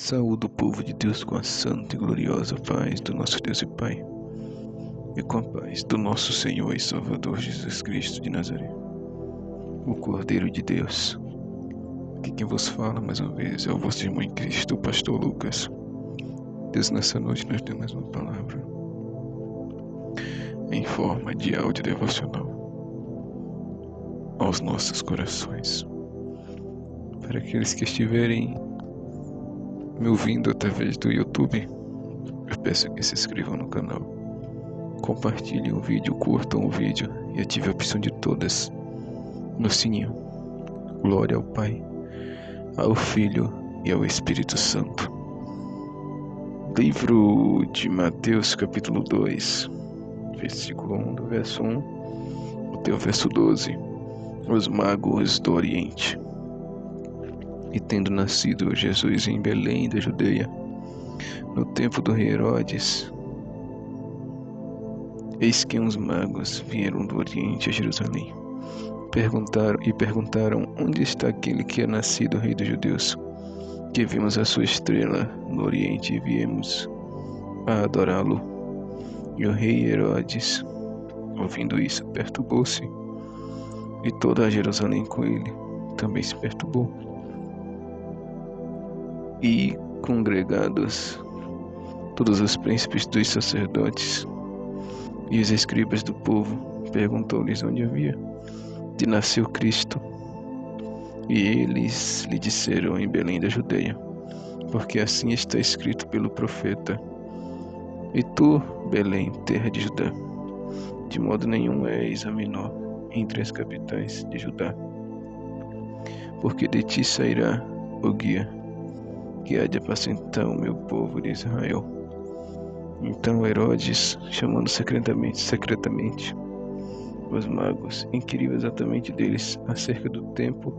Saúde o povo de Deus com a santa e gloriosa paz do nosso Deus e Pai, e com a paz do nosso Senhor e Salvador Jesus Cristo de Nazaré, o Cordeiro de Deus. Aqui quem vos fala mais uma vez é o vosso irmão em Cristo, o pastor Lucas. Deus, nessa noite nos deu mais uma palavra em forma de áudio devocional aos nossos corações. Para aqueles que estiverem me ouvindo através do YouTube, eu peço que se inscrevam no canal, compartilhem o vídeo, curtam o vídeo e ativem a opção de todas no sininho. Glória ao Pai, ao Filho e ao Espírito Santo. Livro de Mateus, capítulo 2, versículo 1, do verso 1 até o verso 12. Os magos do Oriente. E tendo nascido Jesus em Belém da Judeia, no tempo do rei Herodes, eis que uns magos vieram do Oriente a Jerusalém. Perguntaram, onde está aquele que é nascido rei dos judeus? Que vimos a sua estrela no Oriente e viemos a adorá-lo. E o rei Herodes, ouvindo isso, perturbou-se, e toda a Jerusalém com ele também se perturbou. E congregados todos os príncipes dos sacerdotes e os escribas do povo, perguntou-lhes onde havia de nascer o Cristo. E eles lhe disseram, em Belém da Judeia, porque assim está escrito pelo profeta: E tu, Belém, terra de Judá, de modo nenhum és a menor entre as capitais de Judá, porque de ti sairá o guia que há de apacentar o meu povo de Israel. Então Herodes, chamando secretamente os magos, inquiriu exatamente deles acerca do tempo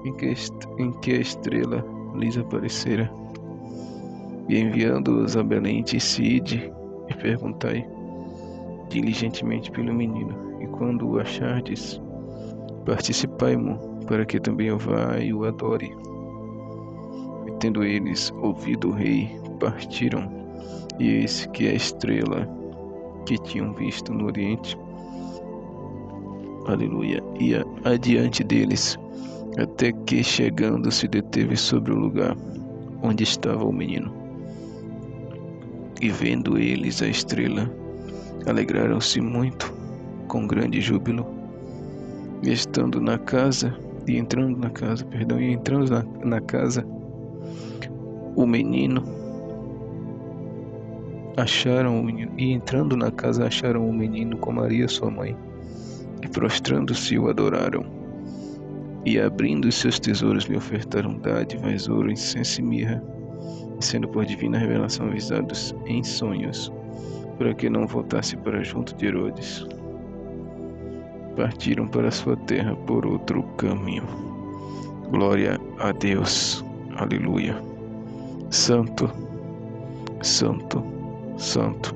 em que a estrela lhes aparecera. E enviando-os a Belém, disse: Ide e perguntai diligentemente pelo menino, e quando o achardes, participai-mo, para que também eu vá e o adore. E tendo eles ouvido o rei, partiram, e eis que a estrela que tinham visto no Oriente, aleluia, ia adiante deles, até que, chegando, se deteve sobre o lugar onde estava o menino. E vendo eles a estrela, alegraram-se muito, com grande júbilo. E entrando na casa, o menino, acharam o menino com Maria sua mãe, e prostrando-se o adoraram. E abrindo os seus tesouros lhe ofertaram dádivas, ouro, incenso e mirra, e sendo por divina revelação avisados em sonhos, para que não voltasse para junto de Herodes, partiram para sua terra por outro caminho. Glória a Deus. Aleluia. Santo, santo, santo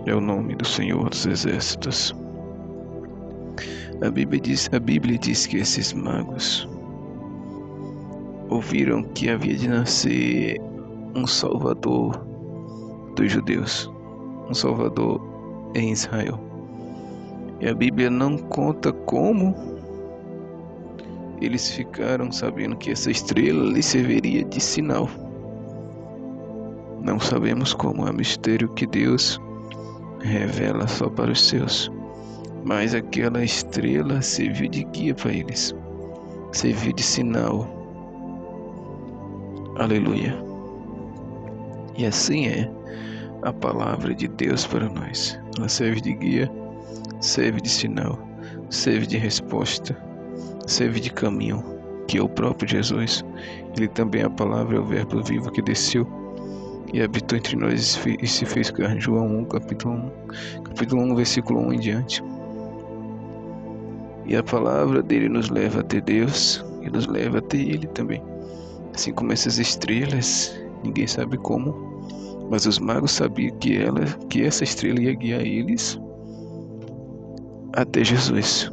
é o nome do Senhor dos Exércitos. A Bíblia diz que esses magos ouviram que havia de nascer um Salvador dos judeus, um Salvador em Israel. E a Bíblia não conta como eles ficaram sabendo que essa estrela lhes serviria de sinal. Não sabemos como, é um mistério que Deus revela só para os seus. Mas aquela estrela serviu de guia para eles, serviu de sinal. Aleluia. E assim é a palavra de Deus para nós. Ela serve de guia, serve de sinal, serve de resposta, serve de caminho, que é o próprio Jesus. Ele também é a palavra, é o verbo vivo que desceu e habitou entre nós e se fez carne. João 1, capítulo 1, versículo 1 em diante. E a palavra dele nos leva até Deus e nos leva até Ele também. Assim como essas estrelas, ninguém sabe como, mas os magos sabiam que essa estrela ia guiar eles até Jesus,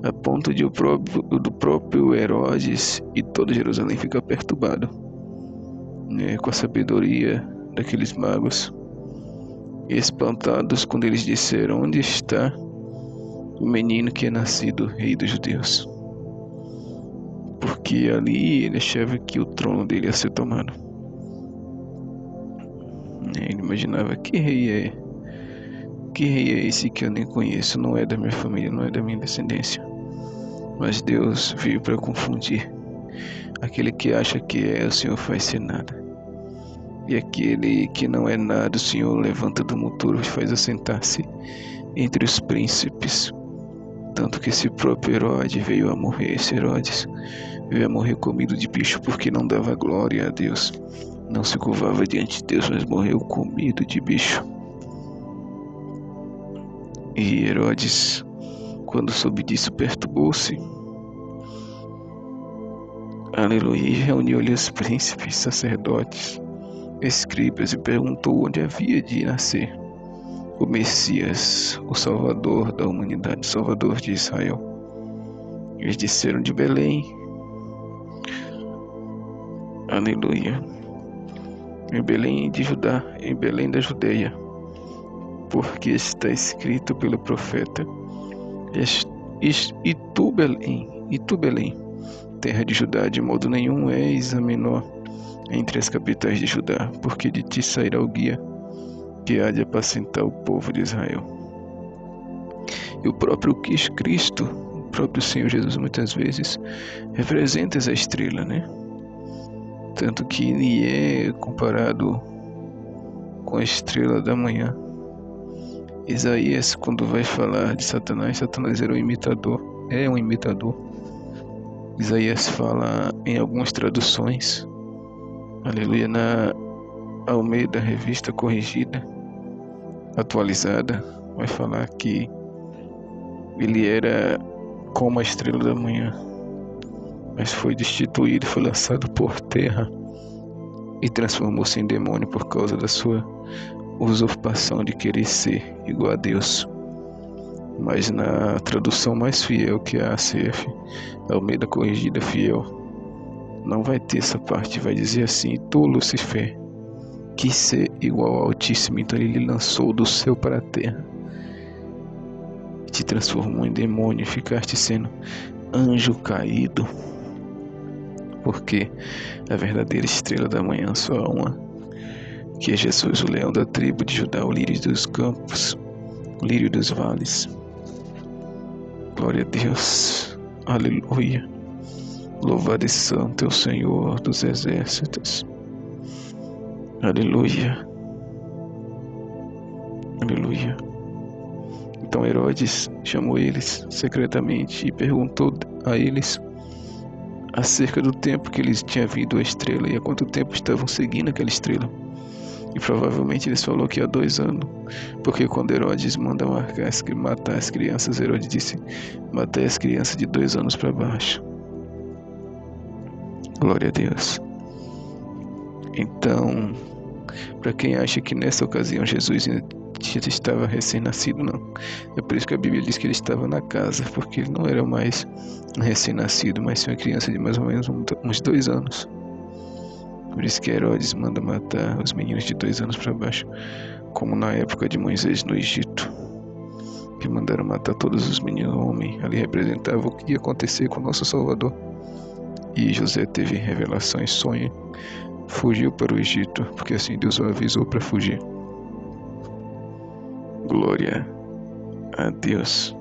a ponto de do próprio Herodes e toda Jerusalém ficar perturbado. com a sabedoria daqueles magos, espantados quando eles disseram: onde está o menino que é nascido rei dos judeus? Porque ali ele achava que o trono dele ia ser tomado. Ele imaginava: que rei é? Que rei é esse que eu nem conheço? Não é da minha família, não é da minha descendência. Mas Deus veio para confundir. Aquele que acha que é, o Senhor faz ser nada. E aquele que não é nada, o Senhor levanta do monturo e faz assentar-se entre os príncipes. Tanto que esse próprio Herodes veio a morrer. Esse Herodes veio a morrer comido de bicho, porque não dava glória a Deus. Não se curvava diante de Deus, mas morreu comido de bicho. E Herodes, quando soube disso, perturbou-se. Aleluia. E reuniu-lhe os príncipes, sacerdotes, escribas, e perguntou onde havia de nascer o Messias, o Salvador da humanidade, o Salvador de Israel. Eles disseram: de Belém. Aleluia. Em Belém de Judá, em Belém da Judeia, porque está escrito pelo profeta: e tu, Belém, terra de Judá, de modo nenhum és a menor entre as capitais de Judá, porque de ti sairá o guia que há de apacentar o povo de Israel. E o próprio Cristo, o próprio Senhor Jesus, muitas vezes representa essa estrela, né? Tanto que ele é comparado com a estrela da manhã. Isaías, quando vai falar de Satanás, Satanás era um imitador, é um imitador. Isaías fala em algumas traduções, aleluia, na Almeida, revista corrigida, atualizada, vai falar que ele era como a estrela da manhã, mas foi destituído, foi lançado por terra e transformou-se em demônio por causa da sua usurpação de querer ser igual a Deus. Mas na tradução mais fiel, que é a ACF, Almeida Corrigida Fiel, não vai ter essa parte, vai dizer assim: tu, Lucifer, quis ser igual ao Altíssimo, então ele lançou do céu para a terra, te transformou em demônio, ficaste sendo anjo caído, porque a verdadeira estrela da manhã só há uma, que é Jesus, o leão da tribo de Judá, o lírio dos campos, o lírio dos vales. Glória a Deus, aleluia. Louvado e santo é o Senhor dos exércitos. Aleluia. Aleluia. Então Herodes chamou eles secretamente e perguntou a eles acerca do tempo que eles tinham visto a estrela e há quanto tempo estavam seguindo aquela estrela. E provavelmente eles falaram que há 2 anos, porque quando Herodes manda matar as crianças, Herodes disse: matai as crianças de 2 anos para baixo. Glória a Deus. Então, para quem acha que nessa ocasião Jesus estava recém-nascido, não. É por isso que a Bíblia diz que ele estava na casa, porque ele não era mais um recém-nascido, mas sim uma criança de mais ou menos uns 2 anos. Por isso que Herodes manda matar os meninos de 2 anos para baixo, como na época de Moisés no Egito, que mandaram matar todos os meninos homens. Ali representava o que ia acontecer com o nosso Salvador. E José teve revelação em sonho, fugiu para o Egito, porque assim Deus o avisou para fugir. Glória a Deus.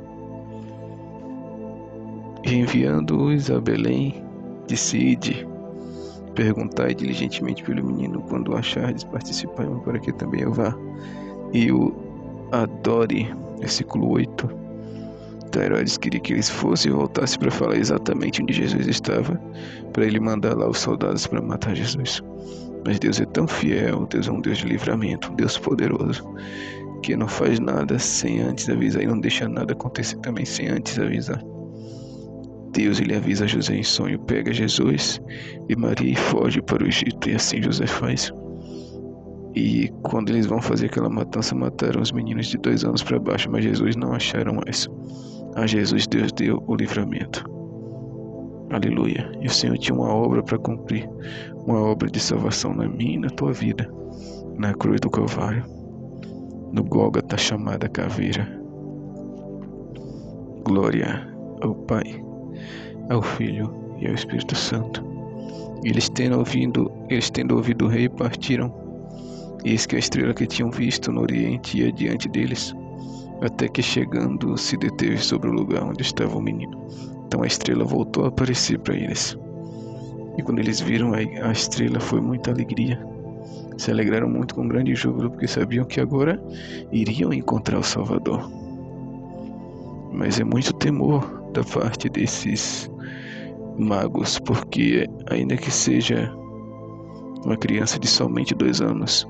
E enviando-os a Belém, disse: perguntai diligentemente pelo menino, quando o achardes, participai para que também eu vá e o adore. Versículo 8. Então Herodes queria que eles fossem e voltassem para falar exatamente onde Jesus estava, para ele mandar lá os soldados para matar Jesus. Mas Deus é tão fiel, Deus é um Deus de livramento, um Deus poderoso, que não faz nada sem antes avisar e não deixa nada acontecer também sem antes avisar. Deus, ele avisa a José em sonho: pega Jesus e Maria e foge para o Egito. E assim José faz. E quando eles vão fazer aquela matança, mataram os meninos de 2 anos para baixo, mas Jesus não acharam mais. A Jesus Deus deu o livramento. Aleluia. E o Senhor tinha uma obra para cumprir, uma obra de salvação na minha e na tua vida, na cruz do Calvário, no Gólgota chamada Caveira. Glória ao Pai, ao Filho e ao Espírito Santo. Eles tendo ouvido o rei, partiram. E eis que a estrela que tinham visto no oriente ia diante deles, até que chegando se deteve sobre o lugar onde estava o menino. Então a estrela voltou a aparecer para eles. E quando eles viram a estrela, foi muita alegria. Se alegraram muito com grande júbilo, porque sabiam que agora iriam encontrar o Salvador. Mas é muito temor da parte desses magos, porque ainda que seja uma criança de somente 2 anos,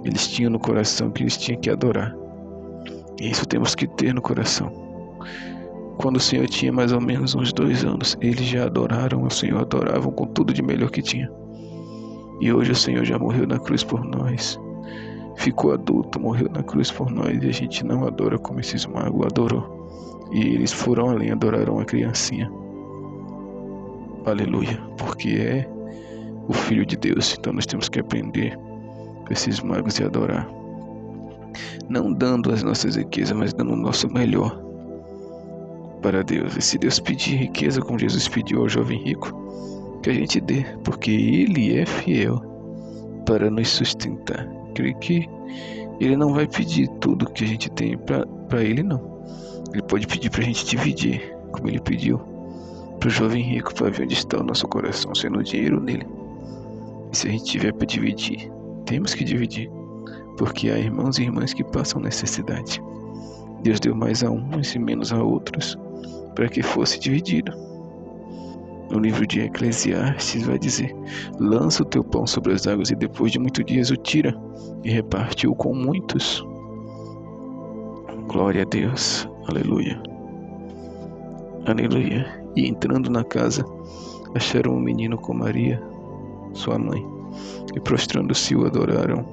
eles tinham no coração que eles tinham que adorar. E isso temos que ter no coração. Quando o Senhor tinha mais ou menos uns 2 anos, eles já adoraram o Senhor, adoravam com tudo de melhor que tinha. E hoje o Senhor já morreu na cruz por nós. Ficou adulto, morreu na cruz por nós, e a gente não adora como esses magos adorou. E eles foram além, adoraram a criancinha. Aleluia, porque é o Filho de Deus. Então nós temos que aprender com esses magos e adorar. Não dando as nossas riquezas, mas dando o nosso melhor para Deus. E se Deus pedir riqueza, como Jesus pediu ao jovem rico, que a gente dê, porque Ele é fiel para nos sustentar. Creio que Ele não vai pedir tudo que a gente tem para Ele, não. Ele pode pedir para a gente dividir, como Ele pediu para o jovem rico, para ver onde está o nosso coração, sendo o dinheiro nele. E se a gente tiver para dividir, temos que dividir, porque há irmãos e irmãs que passam necessidade. Deus deu mais a uns e menos a outros, para que fosse dividido. No livro de Eclesiastes vai dizer: lança o teu pão sobre as águas, e depois de muitos dias o tira, e reparte-o com muitos. Glória a Deus, aleluia, aleluia. E entrando na casa, acharam um menino com Maria, sua mãe, e prostrando-se o adoraram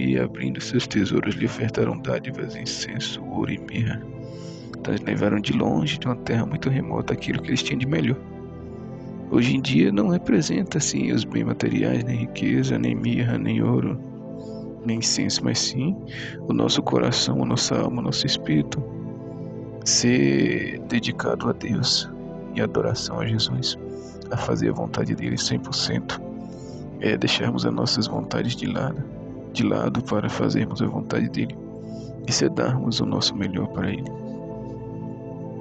e, abrindo seus tesouros, lhe ofertaram dádivas, incenso, ouro e mirra. Então eles levaram de longe, de uma terra muito remota, aquilo que eles tinham de melhor. Hoje em dia não representa assim os bens materiais, nem riqueza, nem mirra, nem ouro, nem incenso, mas sim o nosso coração, a nossa alma, o nosso espírito ser dedicado a Deus e adoração a Jesus, a fazer a vontade dele 100%. É deixarmos as nossas vontades de lado para fazermos a vontade dele. Isso é darmos o nosso melhor para ele.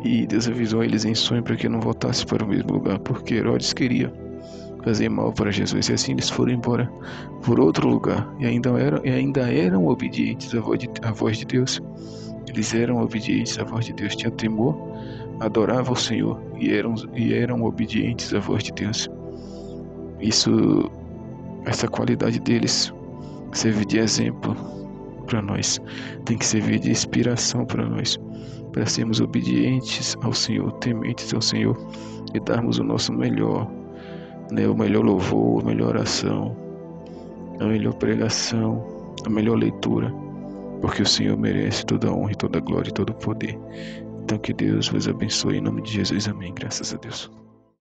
E Deus avisou a eles em sonho para que não voltassem para o mesmo lugar, porque Herodes queria fazer mal para Jesus, e assim eles foram embora por outro lugar, e ainda eram obedientes à voz de Deus. Eles eram obedientes à voz de Deus, tinham temor, adoravam o Senhor e eram obedientes à voz de Deus. Essa qualidade deles serve de exemplo para nós, tem que servir de inspiração para nós, para sermos obedientes ao Senhor, tementes ao Senhor, e darmos o nosso melhor, o melhor louvor, a melhor oração, a melhor pregação, a melhor leitura, porque o Senhor merece toda a honra e toda a glória e todo o poder. Então que Deus vos abençoe em nome de Jesus, amém. Graças a Deus.